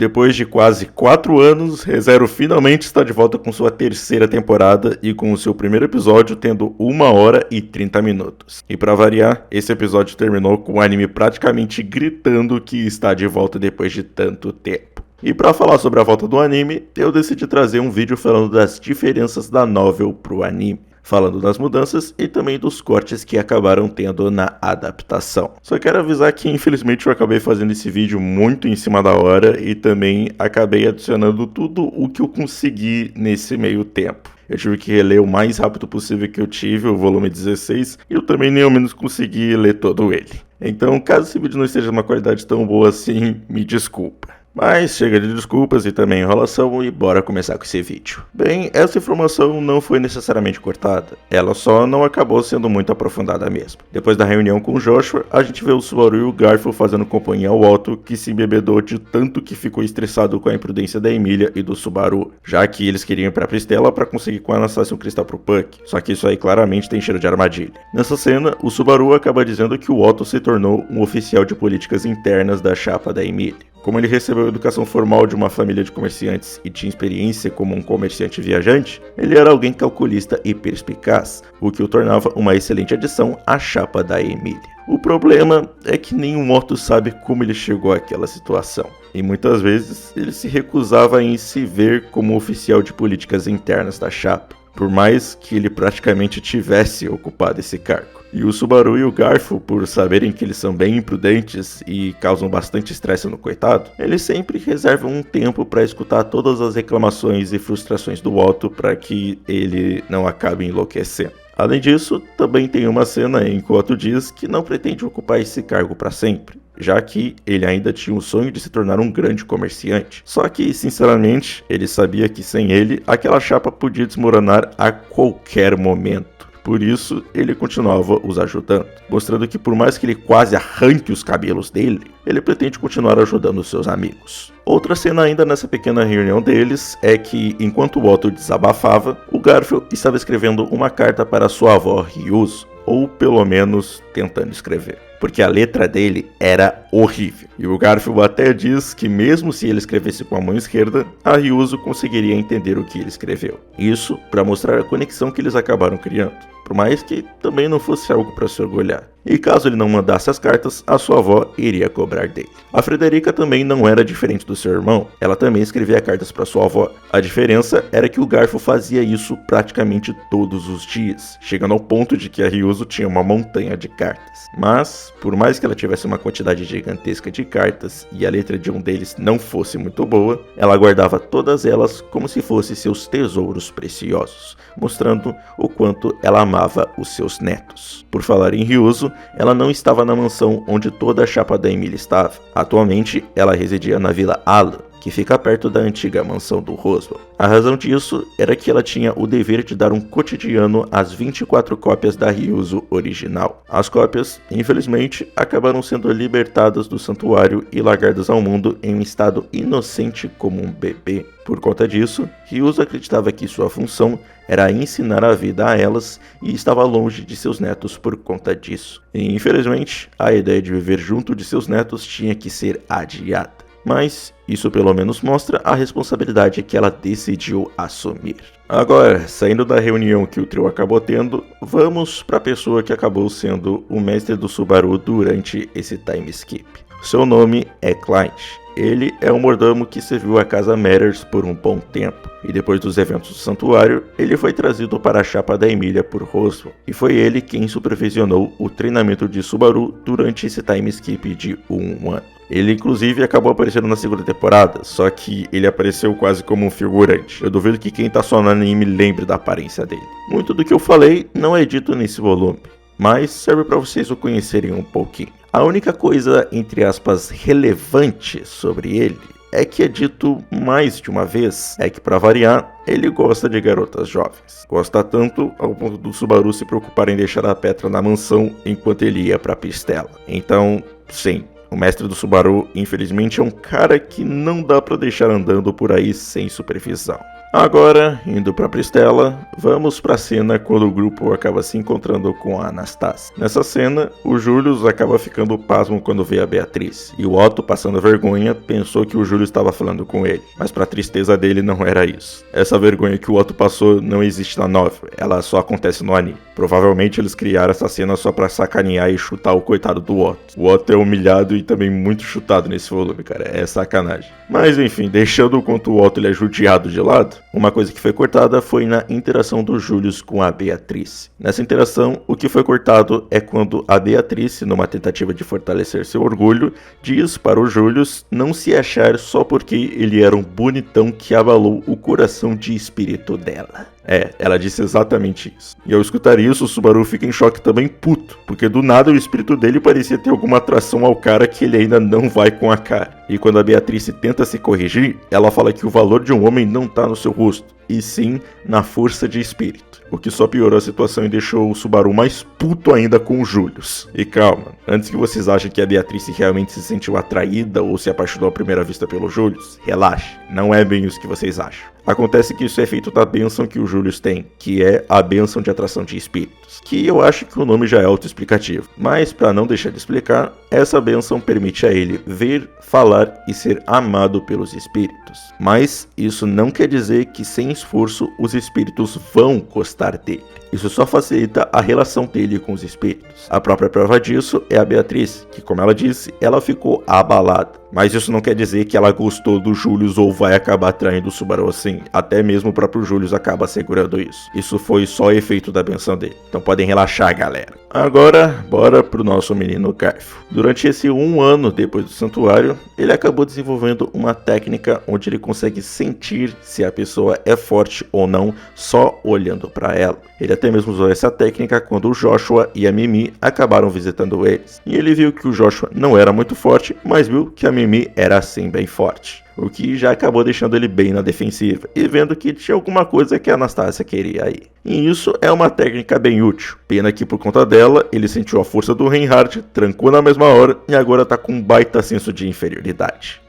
depois de quase 4 anos, ReZero finalmente está de volta com sua terceira temporada e com o seu primeiro episódio tendo 1 hora e 30 minutos. E pra variar, esse episódio terminou com o anime praticamente gritando que está de volta depois de tanto tempo. E pra falar sobre a volta do anime, eu decidi trazer um vídeo falando das diferenças da novel pro anime, falando das mudanças e também dos cortes que acabaram tendo na adaptação. Só quero avisar que infelizmente eu acabei fazendo esse vídeo muito em cima da hora e também acabei adicionando tudo o que eu consegui nesse meio tempo. Eu tive que reler o mais rápido possível que eu tive, o volume 16, e eu também nem ao menos consegui ler todo ele. Então, caso esse vídeo não esteja de uma qualidade tão boa assim, me desculpa. Mas chega de desculpas e também enrolação e bora começar com esse vídeo. Bem, essa informação não foi necessariamente cortada, ela só não acabou sendo muito aprofundada mesmo. Depois da reunião com o Joshua, a gente vê o Subaru e o Garfield fazendo companhia ao Otto, que se embebedou de tanto que ficou estressado com a imprudência da Emilia e do Subaru, já que eles queriam ir pra Pristela para conseguir com a Anastasia um cristal pro Puck, só que isso aí claramente tem cheiro de armadilha. Nessa cena, o Subaru acaba dizendo que o Otto se tornou um oficial de políticas internas da chapa da Emilia. Como ele recebeu educação formal de uma família de comerciantes e tinha experiência como um comerciante viajante, ele era alguém calculista e perspicaz, o que o tornava uma excelente adição à chapa da Emilia. O problema é que nenhum Otto sabe como ele chegou àquela situação, e muitas vezes ele se recusava em se ver como oficial de políticas internas da chapa, por mais que ele praticamente tivesse ocupado esse cargo. E o Subaru e o Garfield, por saberem que eles são bem imprudentes e causam bastante estresse no coitado, eles sempre reservam um tempo para escutar todas as reclamações e frustrações do Otto para que ele não acabe enlouquecendo. Além disso, também tem uma cena em que o Otto diz que não pretende ocupar esse cargo para sempre, já que ele ainda tinha o sonho de se tornar um grande comerciante. Só que, sinceramente, ele sabia que sem ele, aquela chapa podia desmoronar a qualquer momento. Por isso, ele continuava os ajudando, mostrando que por mais que ele quase arranque os cabelos dele, ele pretende continuar ajudando seus amigos. Outra cena ainda nessa pequena reunião deles é que, enquanto o Otto desabafava, o Garfield estava escrevendo uma carta para sua avó Ryuzo, ou pelo menos tentando escrever, porque a letra dele era horrível. E o Garfield até diz que mesmo se ele escrevesse com a mão esquerda, a Ryuzo conseguiria entender o que ele escreveu. Isso para mostrar a conexão que eles acabaram criando, por mais que também não fosse algo para se orgulhar. E caso ele não mandasse as cartas, a sua avó iria cobrar dele. A Frederica também não era diferente do seu irmão, ela também escrevia cartas para sua avó. A diferença era que o Garfield fazia isso praticamente todos os dias, chegando ao ponto de que a Ryuzo tinha uma montanha de cartas. Mas, por mais que ela tivesse uma quantidade gigantesca de cartas e a letra de um deles não fosse muito boa, ela guardava todas elas como se fossem seus tesouros preciosos, mostrando o quanto ela amava os seus netos. Por falar em Ryuzo, ela não estava na mansão onde toda a chapa da Emilia estava. Atualmente, ela residia na Vila Alan, que fica perto da antiga mansão do Roswell. A razão disso era que ela tinha o dever de dar um cotidiano às 24 cópias da Ryuzo original. As cópias, infelizmente, acabaram sendo libertadas do santuário e largadas ao mundo em um estado inocente como um bebê. Por conta disso, Ryuzo acreditava que sua função era ensinar a vida a elas e estava longe de seus netos por conta disso. E, infelizmente, a ideia de viver junto de seus netos tinha que ser adiada. Mas isso pelo menos mostra a responsabilidade que ela decidiu assumir. Agora, saindo da reunião que o trio acabou tendo, vamos para a pessoa que acabou sendo o mestre do Subaru durante esse time skip. Seu nome é Clyde. Ele é um mordomo que serviu a casa Matters por um bom tempo, e depois dos eventos do santuário, ele foi trazido para a chapa da Emilia por Roswell, e foi ele quem supervisionou o treinamento de Subaru durante esse time skip de um ano. Ele inclusive acabou aparecendo na segunda temporada, só que ele apareceu quase como um figurante. Eu duvido que quem tá só no anime lembre da aparência dele. Muito do que eu falei não é dito nesse volume, mas serve para vocês o conhecerem um pouquinho. A única coisa, entre aspas, relevante sobre ele é que é dito mais de uma vez, é que para variar, ele gosta de garotas jovens. Gosta tanto ao ponto do Subaru se preocupar em deixar a Petra na mansão enquanto ele ia pra Pistela. Então, sim, o mestre do Subaru, infelizmente, é um cara que não dá pra deixar andando por aí sem supervisão. Agora, indo pra Pristela, vamos pra cena quando o grupo acaba se encontrando com a Anastasia. Nessa cena, o Julius acaba ficando pasmo quando vê a Beatriz, e o Otto, passando vergonha, pensou que o Julius estava falando com ele, mas pra tristeza dele não era isso. Essa vergonha que o Otto passou não existe na novel, ela só acontece no anime. Provavelmente eles criaram essa cena só pra sacanear e chutar o coitado do Otto. O Otto é humilhado e também muito chutado nesse volume, cara, é sacanagem. Mas enfim, deixando o quanto o Otto ele é judiado de lado, uma coisa que foi cortada foi na interação do Julius com a Beatriz. Nessa interação, o que foi cortado é quando a Beatriz, numa tentativa de fortalecer seu orgulho, diz para o Julius não se achar só porque ele era um bonitão que abalou o coração de espírito dela. Ela disse exatamente isso. E ao escutar isso, o Subaru fica em choque também puto, porque do nada o espírito dele parecia ter alguma atração ao cara que ele ainda não vai com a cara. E quando a Beatriz tenta se corrigir, ela fala que o valor de um homem não tá no seu rosto, e sim na força de espírito. O que só piorou a situação e deixou o Subaru mais puto ainda com o Julius. E calma, antes que vocês achem que a Beatriz realmente se sentiu atraída ou se apaixonou à primeira vista pelo Julius, relaxe, não é bem isso que vocês acham. Acontece que isso é feito da bênção que o Julius tem, que é a bênção de atração de espíritos, que eu acho que o nome já é autoexplicativo. Mas para não deixar de explicar, essa bênção permite a ele ver, falar e ser amado pelos espíritos. Mas isso não quer dizer que sem esforço os espíritos vão gostar dele. Isso só facilita a relação dele com os espíritos. A própria prova disso é a Beatriz, que como ela disse, ela ficou abalada. Mas isso não quer dizer que ela gostou do Julius ou vai acabar traindo o Subaru assim. Até mesmo o próprio Julius acaba assegurando isso. Isso foi só efeito da benção dele. Então podem relaxar, galera. Agora, bora pro nosso menino Garfield. Durante esse 1 ano depois do santuário, ele acabou desenvolvendo uma técnica onde ele consegue sentir se a pessoa é forte ou não só olhando para ela. Ele até mesmo usou essa técnica quando o Joshua e a Mimi acabaram visitando eles. E ele viu que o Joshua não era muito forte, mas viu que a Mimi era assim bem forte. O que já acabou deixando ele bem na defensiva, e vendo que tinha alguma coisa que a Anastasia queria aí. E isso é uma técnica bem útil. Pena que por conta dela, ele sentiu a força do Reinhardt, trancou na mesma hora e agora tá com um baita senso de inferioridade.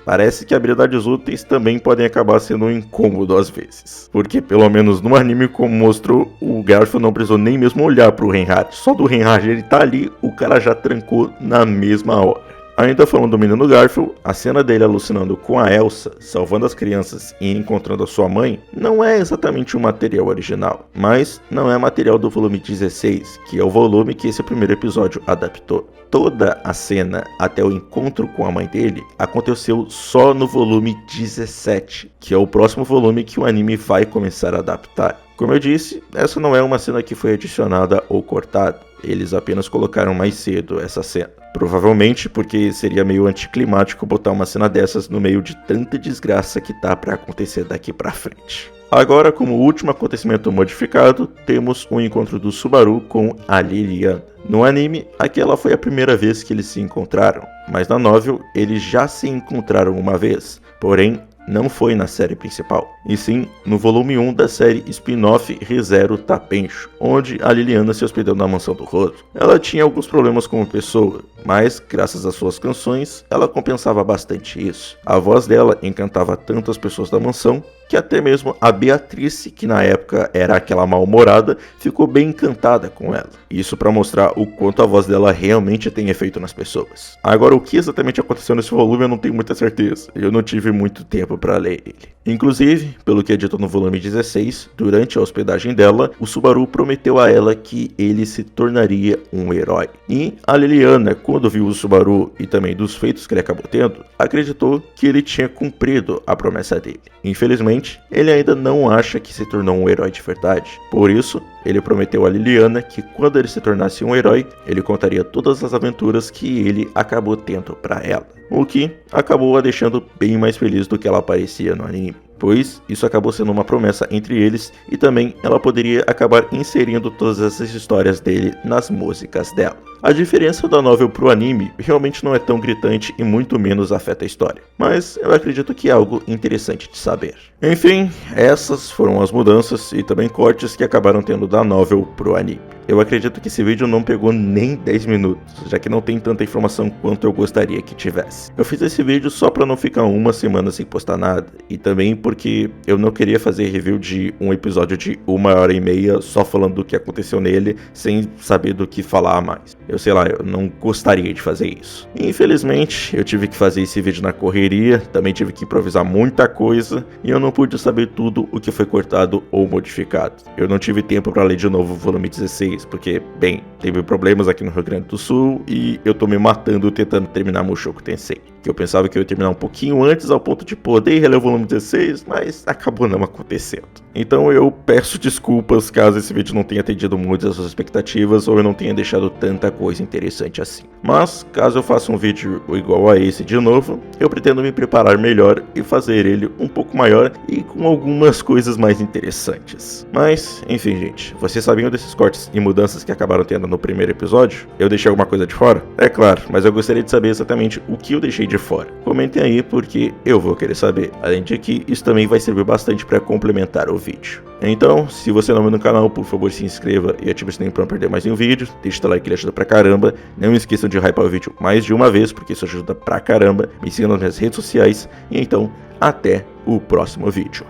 Parece que habilidades úteis também podem acabar sendo um incômodo às vezes. Porque pelo menos no anime, como mostrou, o Garfield não precisou nem mesmo olhar pro Reinhardt. Só do Reinhardt ele tá ali, o cara já trancou na mesma hora. Ainda falando do menino Garfield, a cena dele alucinando com a Elsa, salvando as crianças e encontrando a sua mãe, não é exatamente um material original, mas não é material do volume 16, que é o volume que esse primeiro episódio adaptou. Toda a cena até o encontro com a mãe dele aconteceu só no volume 17, que é o próximo volume que o anime vai começar a adaptar. Como eu disse, essa não é uma cena que foi adicionada ou cortada, eles apenas colocaram mais cedo essa cena. Provavelmente porque seria meio anticlimático botar uma cena dessas no meio de tanta desgraça que tá pra acontecer daqui pra frente. Agora, como último acontecimento modificado, temos o encontro do Subaru com a Liliana. No anime, aquela foi a primeira vez que eles se encontraram, mas na novel eles já se encontraram uma vez, porém não foi na série principal, e sim no volume 1 da série spin-off ReZero Tapencho, onde a Liliana se hospedou na mansão do Rodo. Ela tinha alguns problemas como pessoa, mas graças às suas canções, ela compensava bastante isso. A voz dela encantava tanto as pessoas da mansão, que até mesmo a Beatriz, que na época era aquela mal-humorada, ficou bem encantada com ela. Isso para mostrar o quanto a voz dela realmente tem efeito nas pessoas. Agora, o que exatamente aconteceu nesse volume eu não tenho muita certeza, eu não tive muito tempo para ler ele. Inclusive, pelo que é dito no volume 16, durante a hospedagem dela, o Subaru prometeu a ela que ele se tornaria um herói. E a Liliana, quando viu o Subaru e também dos feitos que ele acabou tendo, acreditou que ele tinha cumprido a promessa dele. Infelizmente, ele ainda não acha que se tornou um herói de verdade. Por isso, ele prometeu a Liliana que quando ele se tornasse um herói, ele contaria todas as aventuras que ele acabou tendo para ela. O que acabou a deixando bem mais feliz do que ela parecia no anime, pois isso acabou sendo uma promessa entre eles e também ela poderia acabar inserindo todas essas histórias dele nas músicas dela. A diferença da novel pro anime realmente não é tão gritante e muito menos afeta a história, mas eu acredito que é algo interessante de saber. Enfim, essas foram as mudanças e também cortes que acabaram tendo da novel pro anime. eu acredito que esse vídeo não pegou nem 10 minutos, já que não tem tanta informação quanto eu gostaria que tivesse. Eu fiz esse vídeo só pra não ficar uma semana sem postar nada, e também porque eu não queria fazer review de um episódio de 1h30 só falando do que aconteceu nele, sem saber do que falar a mais. Eu sei lá, eu não gostaria de fazer isso. E, infelizmente, eu tive que fazer esse vídeo na correria, também tive que improvisar muita coisa, e eu não pude saber tudo o que foi cortado ou modificado. Eu não tive tempo pra ler de novo o volume 16, porque, bem, teve problemas aqui no Rio Grande do Sul, e eu tô me matando tentando terminar Mushoku Tensei. Que eu pensava que eu ia terminar um pouquinho antes, ao ponto de poder reler o volume 16, mas acabou não acontecendo. Então eu peço desculpas caso esse vídeo não tenha atendido muito as suas expectativas, ou eu não tenha deixado tanta coisa interessante assim. Mas, caso eu faça um vídeo igual a esse de novo, eu pretendo me preparar melhor e fazer ele um pouco maior e com algumas coisas mais interessantes. Mas, enfim gente, vocês sabiam desses cortes e mudanças que acabaram tendo no primeiro episódio? Eu deixei alguma coisa de fora? É claro, mas eu gostaria de saber exatamente o que eu deixei de fora. Comentem aí porque eu vou querer saber, além de que isso também vai servir bastante para complementar o vídeo. Então, se você não é no canal, por favor se inscreva e ative o sininho para não perder mais nenhum vídeo, deixa o like, ele ajuda pra caramba, não esqueçam de hypar o vídeo mais de uma vez, porque isso ajuda pra caramba, me sigam nas minhas redes sociais, e então, até o próximo vídeo.